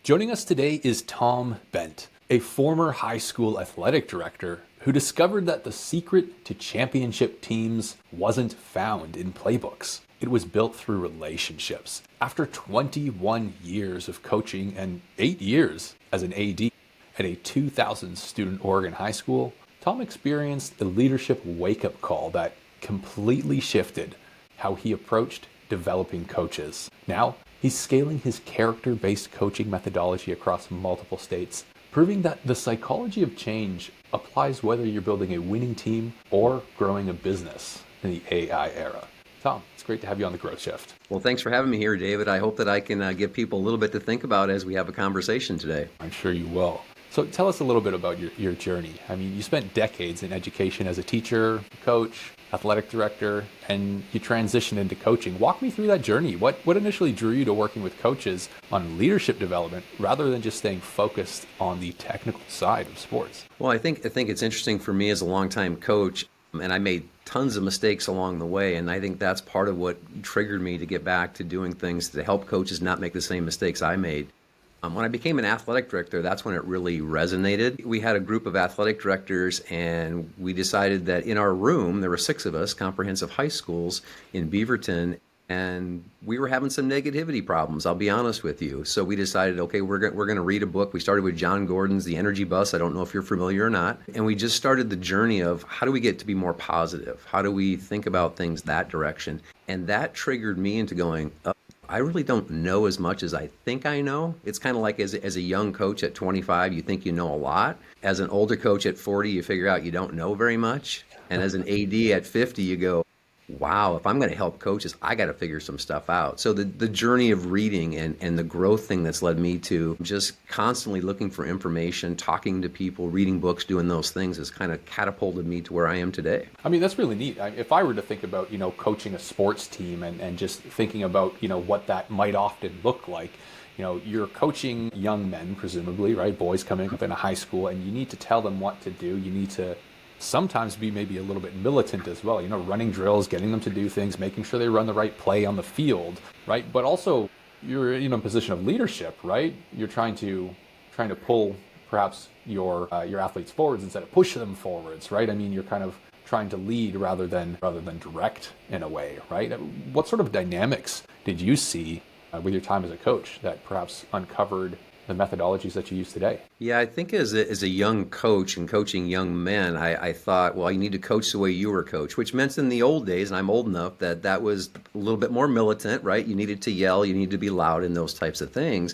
Joining us today is Tom Bendt, a former high school athletic director who discovered that the secret to championship teams wasn't found in playbooks. It was built through relationships. After 21 years of coaching and 8 years as an AD at a 2,000 student Oregon high school, Tom experienced a leadership wake-up call that completely shifted how he approached developing coaches. Now, he's scaling his character-based coaching methodology across multiple states, proving that the psychology of change applies whether you're building a winning team or growing a business in the AI era. Tom, it's great to have you on the Growth Shift. Well, thanks for having me here, David. I hope that I can give people a little bit to think about as we have a conversation today. I'm sure you will. So tell us a little bit about your journey. I mean, you spent decades in education as a teacher, coach, athletic director, and you transitioned into coaching. Walk me through that journey. What initially drew you to working with coaches on leadership development rather than just staying focused on the technical side of sports? Well, I think it's interesting for me as a longtime coach, and I made tons of mistakes along the way, and I think that's part of what triggered me to get back to doing things to help coaches not make the same mistakes I made. When I became an athletic director, that's when it really resonated. We had a group of athletic directors, and we decided that in our room, there were 6 of us, comprehensive high schools in Beaverton, and we were having some negativity problems, I'll be honest with you. So we decided, okay, we're going to read a book. We started with John Gordon's The Energy Bus. I don't know if you're familiar or not. And we just started the journey of how do we get to be more positive? How do we think about things that direction? And that triggered me into going, I really don't know as much as I think I know. It's kind of like as a young coach at 25, you think you know a lot. As an older coach at 40, you figure out you don't know very much. And as an AD at 50, you go, wow, if I'm going to help coaches, I got to figure some stuff out. So the journey of reading and the growth thing that's led me to just constantly looking for information, talking to people, reading books, doing those things has kind of catapulted me to where I am today. I mean, that's really neat. If I were to think about, coaching a sports team and just thinking about, what that might often look like, you're coaching young men, presumably, right? Boys coming up in a high school, and you need to tell them what to do. You need to sometimes be maybe a little bit militant as well, running drills, getting them to do things, making sure they run the right play on the field, right? But also you're in a position of leadership, right? You're trying to pull perhaps your athletes forwards instead of push them forwards, right? I mean, you're kind of trying to lead rather than direct in a way, right? What sort of dynamics did you see with your time as a coach that perhaps uncovered the methodologies that you use today? Yeah, I think as a young coach and coaching young men, I thought, well, you need to coach the way you were coached, which meant in the old days, and I'm old enough, that was a little bit more militant, right? You needed to yell, you needed to be loud and those types of things.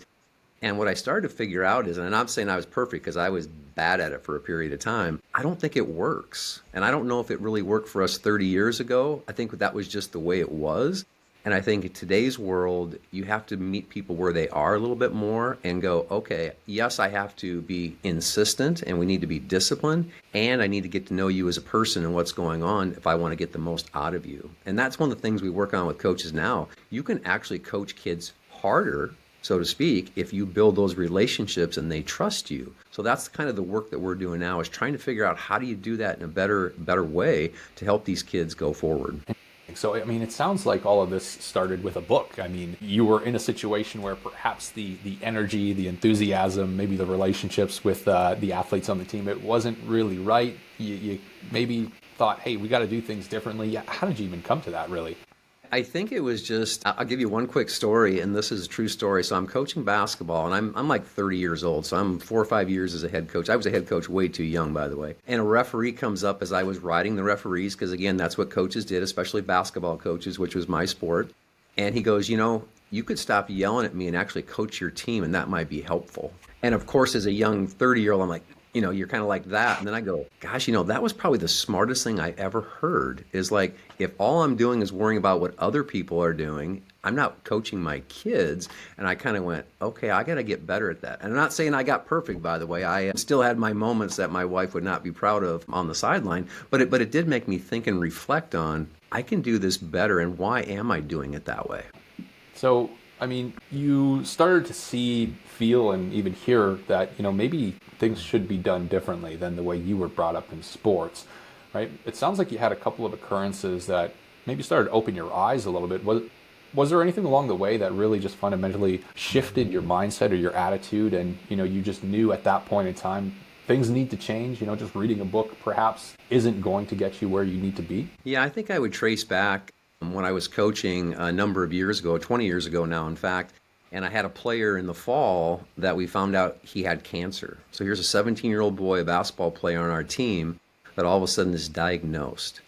And what I started to figure out is, and I'm not saying I was perfect because I was bad at it for a period of time, I don't think it works. And I don't know if it really worked for us 30 years ago. I think that was just the way it was. And I think in today's world, you have to meet people where they are a little bit more and go, okay, yes, I have to be insistent and we need to be disciplined, and I need to get to know you as a person and what's going on if I want to get the most out of you. And that's one of the things we work on with coaches now. You can actually coach kids harder, so to speak, if you build those relationships and they trust you. So that's kind of the work that we're doing now, is trying to figure out how do you do that in a better way to help these kids go forward. So, I mean, it sounds like all of this started with a book. I mean, you were in a situation where perhaps the energy, the enthusiasm, maybe the relationships with the athletes on the team, it wasn't really right. You maybe thought, hey, we got to do things differently. How did you even come to that, really? I think it was just, I'll give you one quick story, and this is a true story. So I'm coaching basketball, and I'm like 30 years old, so I'm 4 or 5 years as a head coach. I was a head coach way too young, by the way. And a referee comes up as I was riding the referees, because again, that's what coaches did, especially basketball coaches, which was my sport. And he goes, you could stop yelling at me and actually coach your team, and that might be helpful. And of course, as a young 30-year-old, I'm like, you're kind of like that. And then I go, gosh, that was probably the smartest thing I ever heard, is like, if all I'm doing is worrying about what other people are doing, I'm not coaching my kids. And I kind of went, okay, I got to get better at that. And I'm not saying I got perfect, by the way. I still had my moments that my wife would not be proud of on the sideline, but it did make me think and reflect on, I can do this better, and why am I doing it that way? So, I mean, you started to see, feel, and even hear that, maybe things should be done differently than the way you were brought up in sports, right? It sounds like you had a couple of occurrences that maybe started to open your eyes a little bit. Was there anything along the way that really just fundamentally shifted your mindset or your attitude, and you just knew at that point in time things need to change? Just reading a book perhaps isn't going to get you where you need to be? Yeah, I think I would trace back when I was coaching a number of years ago, 20 years ago now, in fact, and I had a player in the fall that we found out he had cancer. So here's a 17-year-old boy, a basketball player on our team, that all of a sudden is diagnosed.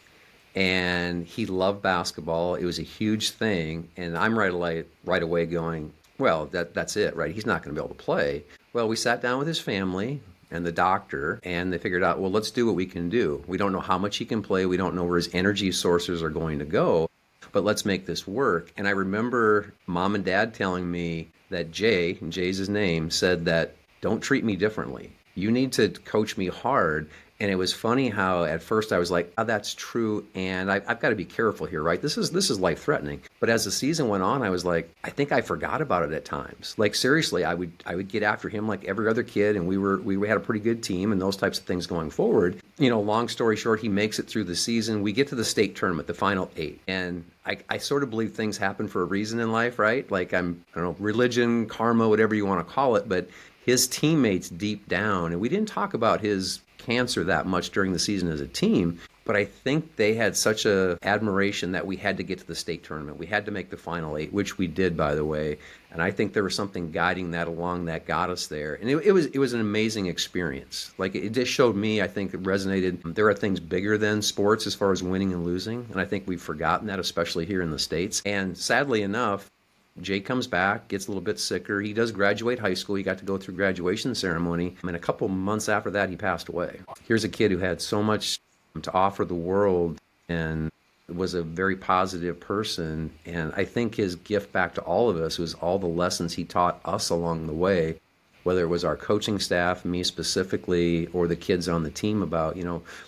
And he loved basketball. It was a huge thing. And I'm right away going, well, that's it, right? He's not going to be able to play. Well, we sat down with his family and the doctor, and they figured out, well, let's do what we can do. We don't know how much he can play. We don't know where his energy sources are going to go, but let's make this work. And I remember mom and dad telling me that Jay, and Jay's his name, said that don't treat me differently. You need to coach me hard. And it was funny how at first I was like, oh, that's true. And I've got to be careful here, right? This is life threatening. But as the season went on, I was like, I think I forgot about it at times. Like seriously, I would get after him like every other kid. And we had a pretty good team and those types of things going forward. Long story short, he makes it through the season. We get to the state tournament, the final 8. And I sort of believe things happen for a reason in life, right? Like I don't know, religion, karma, whatever you want to call it. But his teammates deep down, and we didn't talk about his cancer that much during the season as a team, but I think they had such a admiration that we had to get to the state tournament. We had to make the final 8, which we did, by the way. And I think there was something guiding that along that got us there. And it was an amazing experience. Like it just showed me, I think it resonated. There are things bigger than sports as far as winning and losing. And I think we've forgotten that, especially here in the States. And sadly enough, Jay comes back, gets a little bit sicker. He does graduate high school. He got to go through graduation ceremony. And a couple months after that, he passed away. Here's a kid who had so much to offer the world and was a very positive person. And I think his gift back to all of us was all the lessons he taught us along the way, whether it was our coaching staff, me specifically, or the kids on the team about,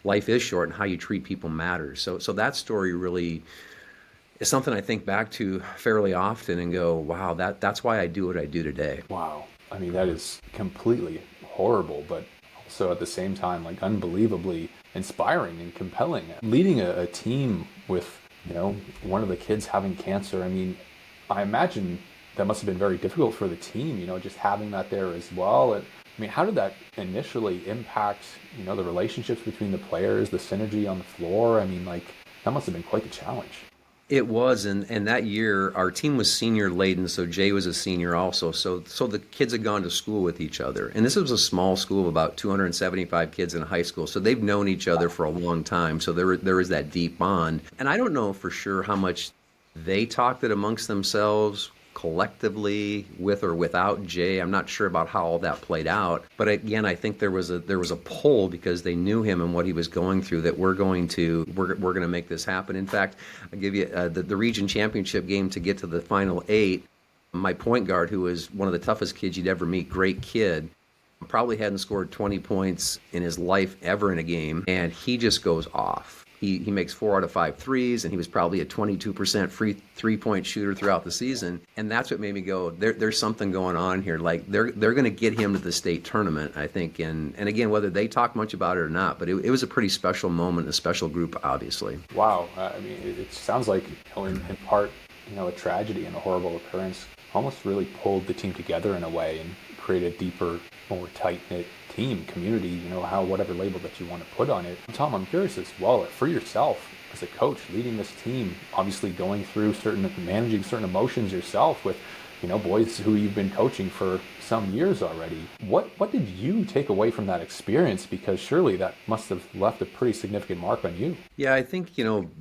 life is short and how you treat people matters. So that story really is something I think back to fairly often and go, wow, that's why I do what I do today. Wow. I mean, that is completely horrible, but also at the same time, like unbelievably inspiring and compelling. Leading a team with, one of the kids having cancer, I mean, I imagine that must have been very difficult for the team, just having that there as well. And I mean, how did that initially impact, the relationships between the players, the synergy on the floor? I mean, like, that must have been quite the challenge. It was, and that year our team was senior laden, so Jay was a senior also. So the kids had gone to school with each other, and this was a small school of about 275 kids in high school. So they've known each other for a long time. So there is that deep bond, and I don't know for sure how much they talked it amongst themselves collectively with or without Jay. I'm not sure about how all that played out, but again, I think there was a pull because they knew him and what he was going through that we're going to make this happen. In fact, I'll give you the region championship game to get to the final 8. My point guard, who was one of the toughest kids you'd ever meet, great kid, probably hadn't scored 20 points in his life ever in a game, and he just goes off. He makes 4 out of 5 threes, and he was probably a 22% free three-point shooter throughout the season. And that's what made me go, there's something going on here. Like they're going to get him to the state tournament, I think. And again, whether they talk much about it or not, but it was a pretty special moment, a special group, obviously. Wow. I mean, it sounds like, in part, a tragedy and a horrible occurrence almost really pulled the team together in a way and created a deeper, more tight-knit team, community, whatever label that you want to put on it. Tom, I'm curious as well, for yourself as a coach, leading this team, obviously managing certain emotions yourself with, boys who you've been coaching for some years already. What did you take away from that experience? Because surely that must have left a pretty significant mark on you. Yeah, I think,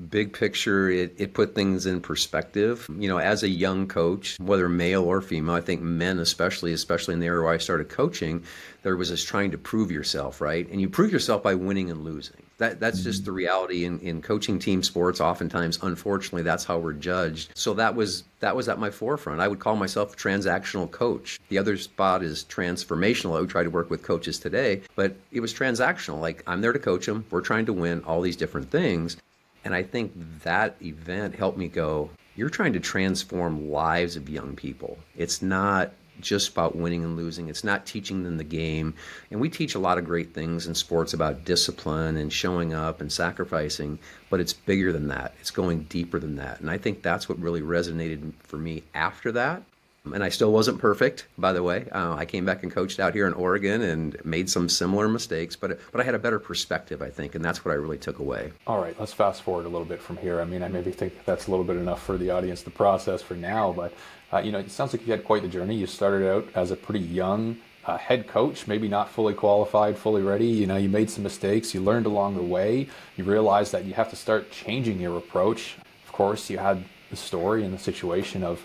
big picture, it put things in perspective. As a young coach, whether male or female, I think men especially in the area where I started coaching, there was this trying to prove yourself, right? And you prove yourself by winning and losing. That's just the reality in coaching team sports. Oftentimes, unfortunately, that's how we're judged. So that was at my forefront. I would call myself a transactional coach. The other spot is transformational. I would try to work with coaches today, but it was transactional. Like, I'm there to coach them. We're trying to win all these different things. And I think that event helped me go, you're trying to transform lives of young people. It's not just about winning and losing. It's not teaching them the game. And we teach a lot of great things in sports about discipline and showing up and sacrificing, but it's bigger than that. It's going deeper than that. And I think that's what really resonated for me after that. And I still wasn't perfect, by the way. I came back and coached out here in Oregon and made some similar mistakes, but I had a better perspective, I think, and that's what I really took away. All right, let's fast forward a little bit from here. I mean, I maybe think that's a little bit enough for the audience to process for now, but it sounds like you had quite the journey. You started out as a pretty young head coach, maybe not fully qualified, fully ready. You made some mistakes. You learned along the way. You realized that you have to start changing your approach. Of course, you had the story and the situation of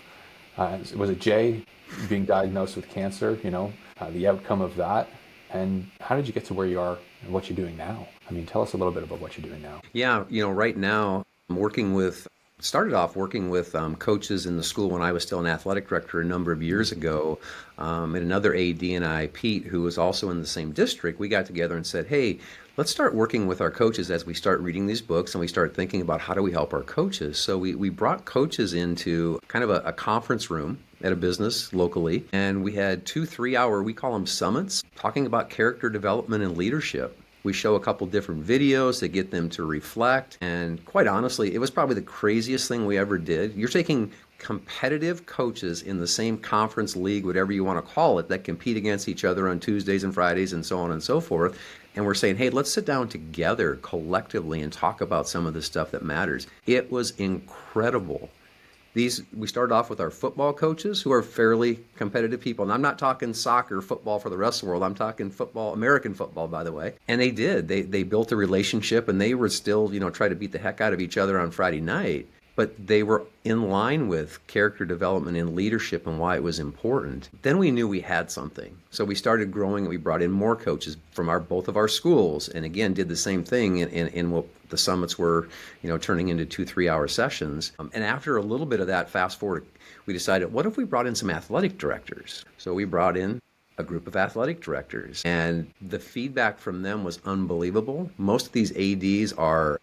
was it Jay being diagnosed with cancer, the outcome of that? And how did you get to where you are and what you're doing now? I mean, tell us a little bit about what you're doing now. Yeah, right now I'm started off working with coaches in the school when I was still an athletic director a number of years ago. And another AD and I, Pete, who was also in the same district, we got together and said, hey, let's start working with our coaches as we start reading these books and we start thinking about how do we help our coaches. So we brought coaches into kind of a conference room at a business locally, and we had 2-3 hour, we call them summits, talking about character development and leadership. We show a couple different videos to get them to reflect, and quite honestly, it was probably the craziest thing we ever did. You're taking competitive coaches in the same conference league, whatever you want to call it, that compete against each other on Tuesdays and Fridays and so on and so forth. And we're saying, hey, let's sit down together collectively and talk about some of the stuff that matters. It was incredible. We started off with our football coaches, who are fairly competitive people. And I'm not talking soccer, football for the rest of the world. I'm talking football, American football, by the way. And they did. They built a relationship, and they were still, try to beat the heck out of each other on Friday night. But they were in line with character development and leadership and why it was important. Then we knew we had something. So we started growing, and we brought in more coaches from both of our schools, and again did the same thing in what the summits were, turning into 2-3 hour sessions. And after a little bit of that, fast forward, we decided, what if we brought in some athletic directors? So we brought in a group of athletic directors, and the feedback from them was unbelievable. Most of these ADs are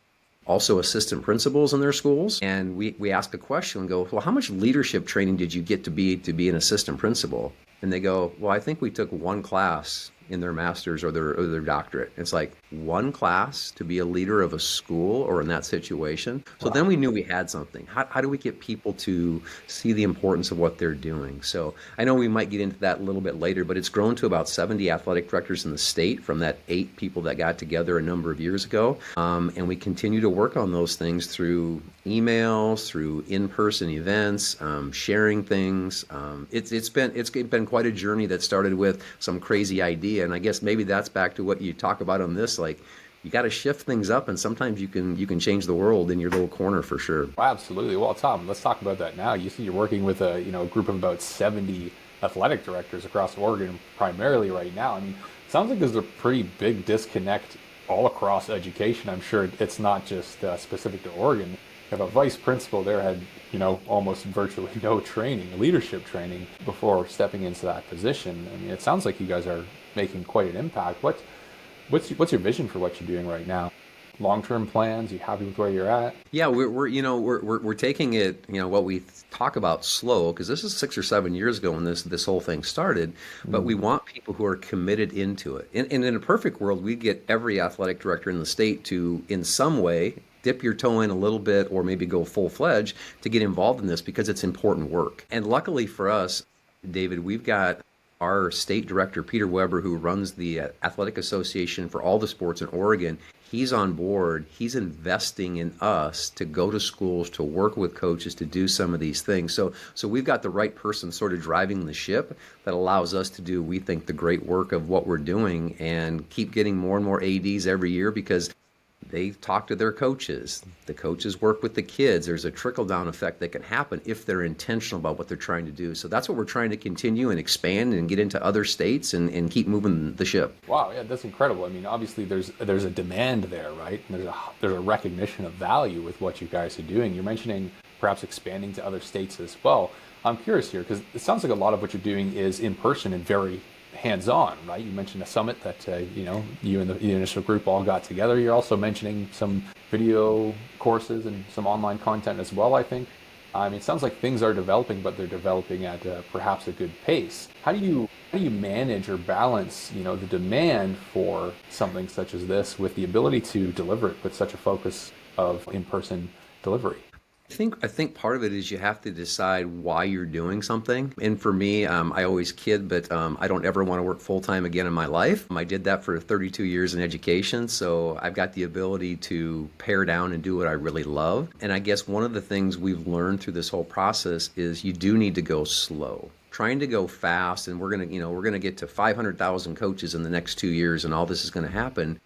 also assistant principals in their schools. And we ask a question and go, well, how much leadership training did you get to be an assistant principal? And they go, well, I think we took one class in their master's or their doctorate. It's like one class to be a leader of a school or in that situation. So Then we knew we had something. How do we get people to see the importance of what they're doing? So I know we might get into that a little bit later, but it's grown to about 70 athletic directors in the state from that 8 people that got together a number of years ago. And we continue to work on those things through emails, through in-person events, sharing things. It's been quite a journey that started with some crazy idea. And I guess maybe that's back to what you talk about on this, like you got to shift things up, and sometimes you can change the world in your little corner for sure. Absolutely. Well, Tom, let's talk about that now. You see you're working with a group of about 70 athletic directors across Oregon primarily right now. I mean, it sounds like there's a pretty big disconnect all across education. I'm sure it's not just specific to Oregon. You have a vice principal there had almost virtually no training, leadership training, before stepping into that position. I mean, it sounds like you guys are making quite an impact. What's your vision for what you're doing right now? Long-term plans? You happy with where you're at? Yeah, we're taking it, what we talk about slow, because this is 6 or 7 years ago when this whole thing started, but we want people who are committed into it. And in a perfect world, we get every athletic director in the state to, in some way, dip your toe in a little bit or maybe go full-fledged to get involved in this because it's important work. And luckily for us, David, we've got our state director, Peter Weber, who runs the Athletic Association for all the sports in Oregon. He's on board. He's investing in us to go to schools, to work with coaches, to do some of these things. So we've got the right person sort of driving the ship that allows us to do, we think, the great work of what we're doing and keep getting more and more ADs every year because they talk to their coaches. The coaches work with the kids. There's a trickle-down effect that can happen if they're intentional about what they're trying to do. So that's what we're trying to continue and expand and get into other states and keep moving the ship. Wow, yeah, that's incredible. I mean, obviously there's a demand there, right? And there's a recognition of value with what you guys are doing. You're mentioning perhaps expanding to other states as well. I'm curious here because it sounds like a lot of what you're doing is in person and very hands-on, right? You mentioned a summit that you and the initial group all got together. You're also mentioning some video courses and some online content as well, I think. I mean, it sounds like things are developing, but they're developing at perhaps a good pace. How do you manage or balance, the demand for something such as this with the ability to deliver it with such a focus of in-person delivery? I think part of it is you have to decide why you're doing something. And for me, I always kid, but I don't ever want to work full time again in my life. I did that for 32 years in education, so I've got the ability to pare down and do what I really love. And I guess one of the things we've learned through this whole process is you do need to go slow. Trying to go fast, and we're gonna get to 500,000 coaches in the next 2 years, and all this is going to happen.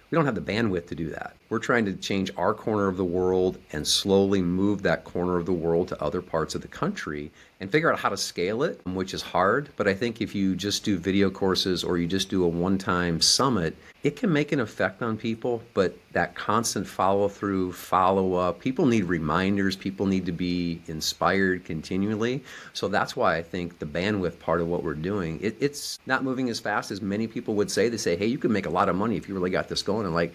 We don't have the bandwidth to do that. We're trying to change our corner of the world and slowly move that corner of the world to other parts of the country and figure out how to scale it, which is hard. But I think if you just do video courses or you just do a one-time summit, it can make an effect on people. But that constant follow-through, follow-up, people need reminders. People need to be inspired continually. So that's why I think the bandwidth part of what we're doing, it's not moving as fast as many people would say. They say, hey, you can make a lot of money if you really got this going. And like,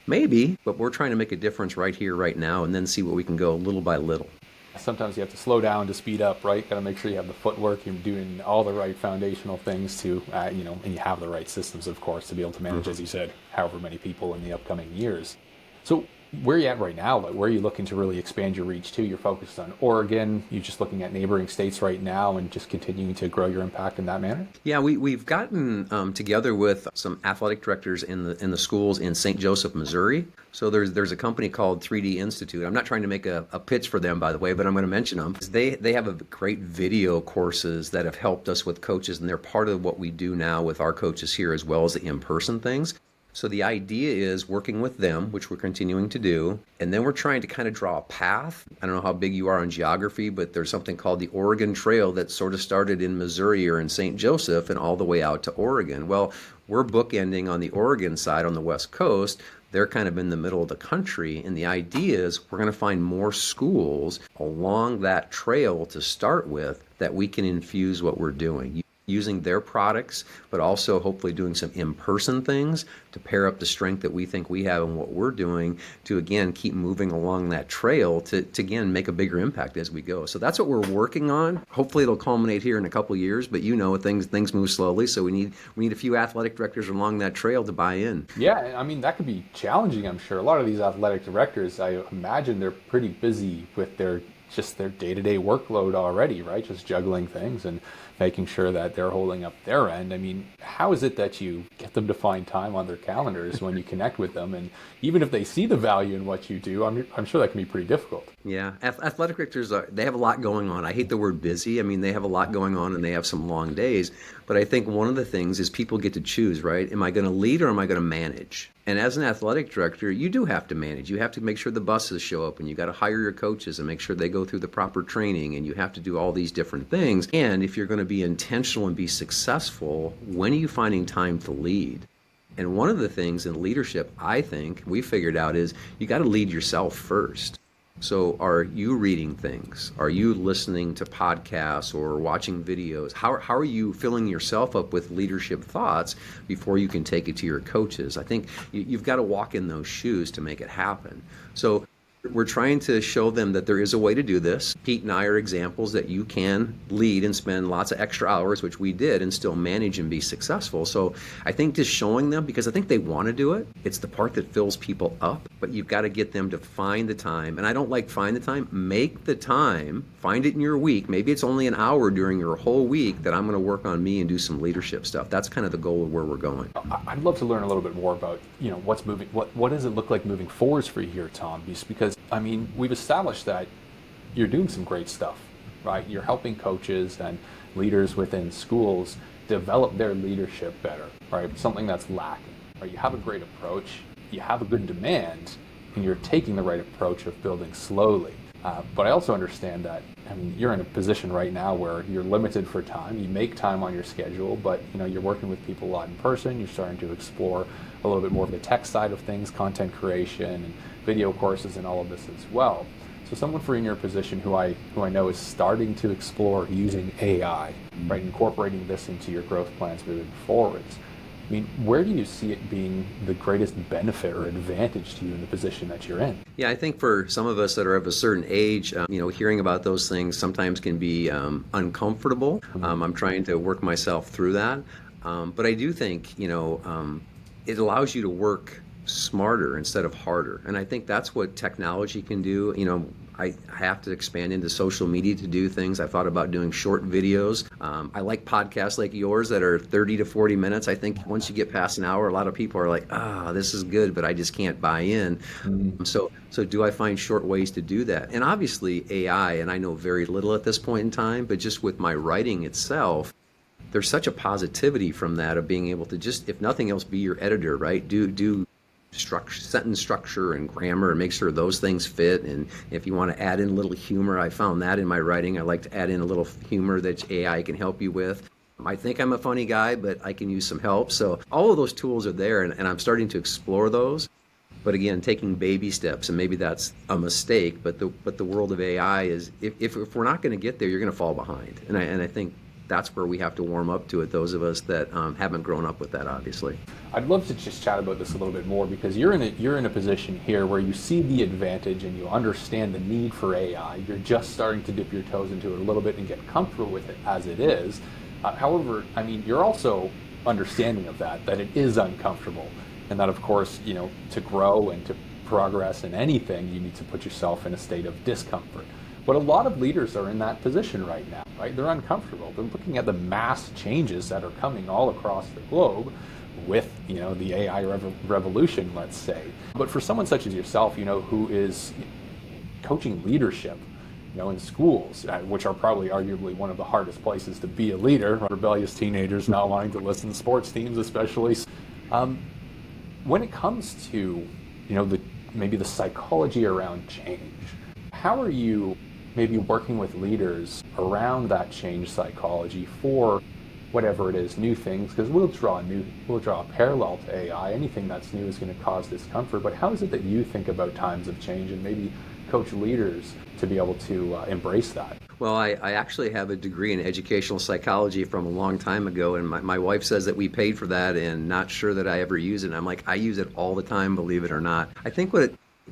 maybe, but we're trying to make a difference right here, right now, and then see what we can go little by little. Sometimes you have to slow down to speed up, right? Got to make sure you have the footwork, you're doing all the right foundational things to, and you have the right systems, of course, to be able to manage, as you said, however many people in the upcoming years. So where are you at right now? Like, where are you looking to really expand your reach to? You're focused on Oregon. You're just looking at neighboring states right now and just continuing to grow your impact in that manner? Yeah, we've gotten together with some athletic directors in the schools in St. Joseph, Missouri. So there's a company called 3D Institute. I'm not trying to make a pitch for them, by the way, but I'm going to mention them. They have a great video courses that have helped us with coaches, and they're part of what we do now with our coaches here, as well as the in-person things. So the idea is working with them, which we're continuing to do, and then we're trying to kind of draw a path. I don't know how big you are on geography, but there's something called the Oregon Trail that sort of started in Missouri or in St. Joseph and all the way out to Oregon. Well, we're bookending on the Oregon side on the West Coast. They're kind of in the middle of the country, and the idea is we're going to find more schools along that trail to start with that we can infuse what we're doing, using their products, but also hopefully doing some in-person things to pair up the strength that we think we have in what we're doing to, again, keep moving along that trail to again, make a bigger impact as we go. So that's what we're working on. Hopefully it'll culminate here in a couple of years, but things move slowly, so we need a few athletic directors along that trail to buy in. Yeah, I mean, that could be challenging, I'm sure. A lot of these athletic directors, I imagine they're pretty busy with their day-to-day workload already, right? Just juggling things and making sure that they're holding up their end. I mean, how is it that you get them to find time on their calendars when you connect with them? And even if they see the value in what you do, I'm sure that can be pretty difficult. Yeah, athletic directors, they have a lot going on. I hate the word busy. I mean, they have a lot going on and they have some long days. But I think one of the things is people get to choose, right? Am I going to lead or am I going to manage? And as an athletic director, you do have to manage. You have to make sure the buses show up, and you got to hire your coaches and make sure they go through the proper training, and you have to do all these different things. And if you're going to be intentional and be successful, when are you finding time to lead? And one of the things in leadership, I think, we figured out is you got to lead yourself first. So are you reading things? Are you listening to podcasts or watching videos? How are you filling yourself up with leadership thoughts before you can take it to your coaches? I think you've got to walk in those shoes to make it happen. So we're trying to show them that there is a way to do this. Pete and I are examples that you can lead and spend lots of extra hours, which we did, and still manage and be successful. So I think just showing them, because I think they want to do it, it's the part that fills people up, but you've got to get them to find the time. And I don't like find the time, make the time, find it in your week. Maybe it's only an hour during your whole week that I'm going to work on me and do some leadership stuff. That's kind of the goal of where we're going. I'd love to learn a little bit more about, what's moving, what does it look like moving forwards for you here, Tom? Because I mean, we've established that you're doing some great stuff, right? You're helping coaches and leaders within schools develop their leadership better, right? Something that's lacking, right? You have a great approach, you have a good demand, and you're taking the right approach of building slowly. But I also understand that, you're in a position right now where you're limited for time. You make time on your schedule, but you're working with people a lot in person. You're starting to explore a little bit more of the tech side of things, content creation and video courses and all of this as well. So someone in your position who I know is starting to explore using AI, right, incorporating this into your growth plans moving forwards. I mean, where do you see it being the greatest benefit or advantage to you in the position that you're in? Yeah, I think for some of us that are of a certain age, hearing about those things sometimes can be uncomfortable. I'm trying to work myself through that. But I do think, it allows you to work smarter instead of harder. And I think that's what technology can do. I have to expand into social media to do things. I thought about doing short videos. I like podcasts like yours that are 30 to 40 minutes. I think once you get past an hour, a lot of people are like, this is good, but I just can't buy in. So do I find short ways to do that? And obviously AI, and I know very little at this point in time, but just with my writing itself, there's such a positivity from that of being able to just, if nothing else, be your editor, right? Do sentence structure and grammar and make sure those things fit. And if you want to add in a little humor, I found that in my writing. I like to add in a little humor that AI can help you with. I think I'm a funny guy, but I can use some help. So all of those tools are there, and I'm starting to explore those. But again, taking baby steps, and maybe that's a mistake, but the world of AI is, if we're not going to get there, you're going to fall behind. And I think that's where we have to warm up to it, those of us that haven't grown up with that, obviously. I'd love to just chat about this a little bit more, because you're in a position here where you see the advantage and you understand the need for AI. You're just starting to dip your toes into it a little bit and get comfortable with it as it is. However, I mean, you're also understanding of that it is uncomfortable, and that, of course, to grow and to progress in anything, you need to put yourself in a state of discomfort. But a lot of leaders are in that position right now, right? They're uncomfortable. They're looking at the mass changes that are coming all across the globe with, the AI revolution, let's say. But for someone such as yourself, who is coaching leadership, in schools, which are probably arguably one of the hardest places to be a leader, rebellious teenagers not wanting to listen, sports teams especially. When it comes to, maybe the psychology around change, how are you maybe working with leaders around that change psychology for whatever it is, new things? Because we'll draw a parallel to AI. Anything that's new is going to cause discomfort. But how is it that you think about times of change and maybe coach leaders to be able to embrace that? Well, I actually have a degree in educational psychology from a long time ago, and my wife says that we paid for that and not sure that I ever use it. And I'm like, I use it all the time, believe it or not. I think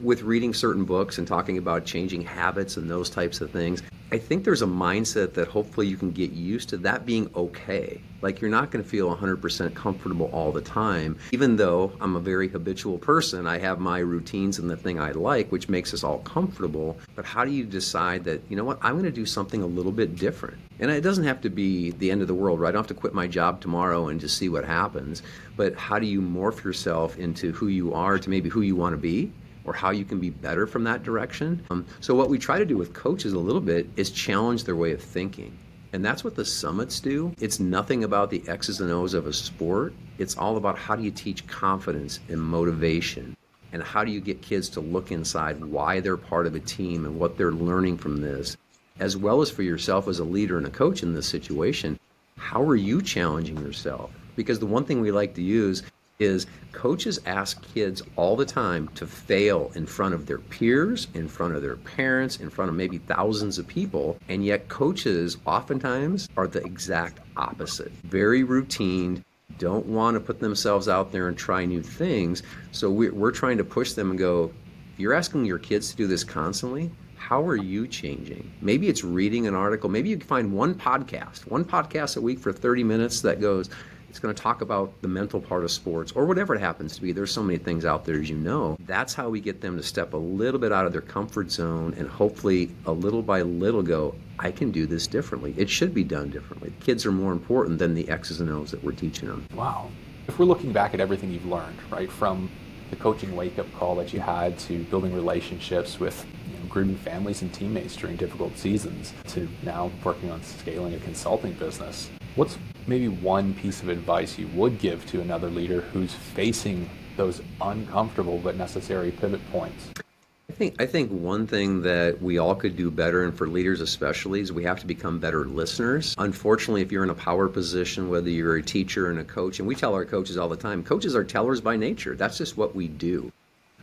with reading certain books and talking about changing habits and those types of things, I think there's a mindset that hopefully you can get used to that being okay. Like, you're not going to feel 100% comfortable all the time. Even though I'm a very habitual person, I have my routines and the thing I like, which makes us all comfortable. But how do you decide that, I'm going to do something a little bit different? And it doesn't have to be the end of the world, right? I don't have to quit my job tomorrow and just see what happens. But how do you morph yourself into who you are to maybe who you want to be, or how you can be better from that direction? So what we try to do with coaches a little bit is challenge their way of thinking. And that's what the summits do. It's nothing about the X's and O's of a sport. It's all about how do you teach confidence and motivation, and how do you get kids to look inside why they're part of a team and what they're learning from this, as well as for yourself as a leader and a coach in this situation. How are you challenging yourself? Because the one thing we like to use is coaches ask kids all the time to fail in front of their peers, in front of their parents, in front of maybe thousands of people, and yet coaches oftentimes are the exact opposite. Very routine, don't want to put themselves out there and try new things. So we're trying to push them and go, you're asking your kids to do this constantly? How are you changing? Maybe it's reading an article. Maybe you can find one podcast a week for 30 minutes that goes, it's going to talk about the mental part of sports, or whatever it happens to be. There's so many things out there, as you know. That's how we get them to step a little bit out of their comfort zone and hopefully a little by little go, I can do this differently. It should be done differently. Kids are more important than the X's and O's that we're teaching them. Wow. If we're looking back at everything you've learned, right, from the coaching wake-up call that you had to building relationships with grooming families and teammates during difficult seasons to now working on scaling a consulting business, what's maybe one piece of advice you would give to another leader who's facing those uncomfortable but necessary pivot points? I think one thing that we all could do better, and for leaders especially, is we have to become better listeners. Unfortunately, if you're in a power position, whether you're a teacher and a coach, and we tell our coaches all the time, coaches are tellers by nature. That's just what we do.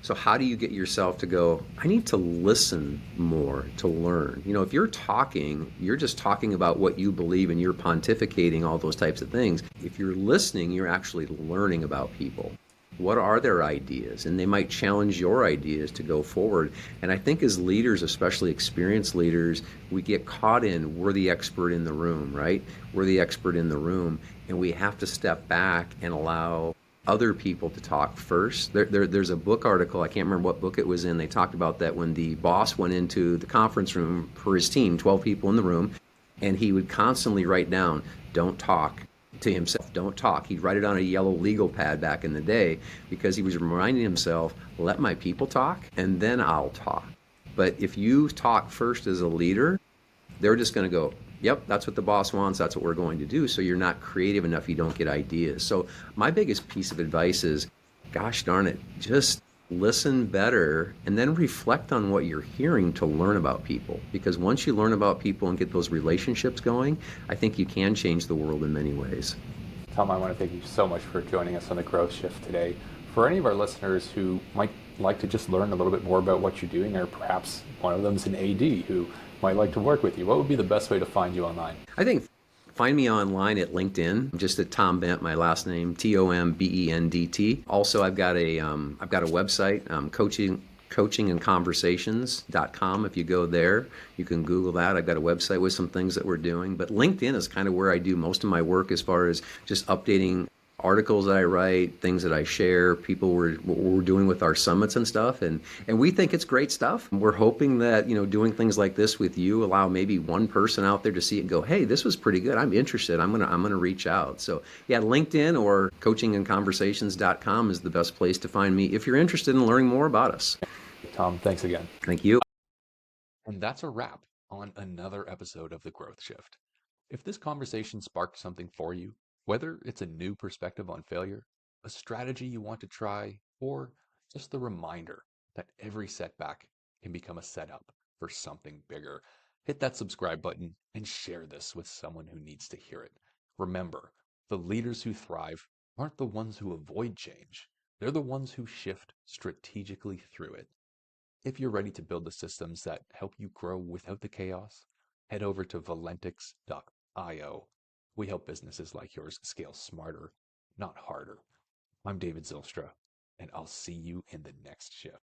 So how do you get yourself to go, I need to listen more to learn? If you're talking, you're just talking about what you believe and you're pontificating all those types of things. If you're listening, you're actually learning about people. What are their ideas? And they might challenge your ideas to go forward. And I think as leaders, especially experienced leaders, we get caught in, we're the expert in the room, right? We're the expert in the room. And we have to step back and allow other people to talk first. There's a book article, I can't remember what book it was in, they talked about that when the boss went into the conference room for his team, 12 people in the room, and he would constantly write down, don't talk, to himself, don't talk. He'd write it on a yellow legal pad back in the day because he was reminding himself, let my people talk and then I'll talk. But if you talk first as a leader, they're just going to go, yep, that's what the boss wants, that's what we're going to do. So you're not creative enough, you don't get ideas. So my biggest piece of advice is, gosh darn it, just listen better and then reflect on what you're hearing to learn about people. Because once you learn about people and get those relationships going, I think you can change the world in many ways. Tom, I want to thank you so much for joining us on the Growth Shift today. For any of our listeners who might like to just learn a little bit more about what you're doing, or perhaps one of them's an AD who might like to work with you, what would be the best way to find you online? I think find me online at LinkedIn, just at Tom Bendt, my last name, TOMBENDT. Also, I've got a website, coachingandconversations.com. If you go there, you can Google that. I've got a website with some things that we're doing. But LinkedIn is kind of where I do most of my work as far as just updating articles that I write, things that I share, what we're doing with our summits and stuff. And we think it's great stuff. We're hoping that, doing things like this with you allow maybe one person out there to see it and go, hey, this was pretty good. I'm interested. I'm gonna reach out. So yeah, LinkedIn or coachingandconversations.com is the best place to find me if you're interested in learning more about us. Tom, thanks again. Thank you. And that's a wrap on another episode of The Growth Shift. If this conversation sparked something for you, whether it's a new perspective on failure, a strategy you want to try, or just the reminder that every setback can become a setup for something bigger, hit that subscribe button and share this with someone who needs to hear it. Remember, the leaders who thrive aren't the ones who avoid change. They're the ones who shift strategically through it. If you're ready to build the systems that help you grow without the chaos, head over to valentix.io. We help businesses like yours scale smarter, not harder. I'm David Zylstra, and I'll see you in the next shift.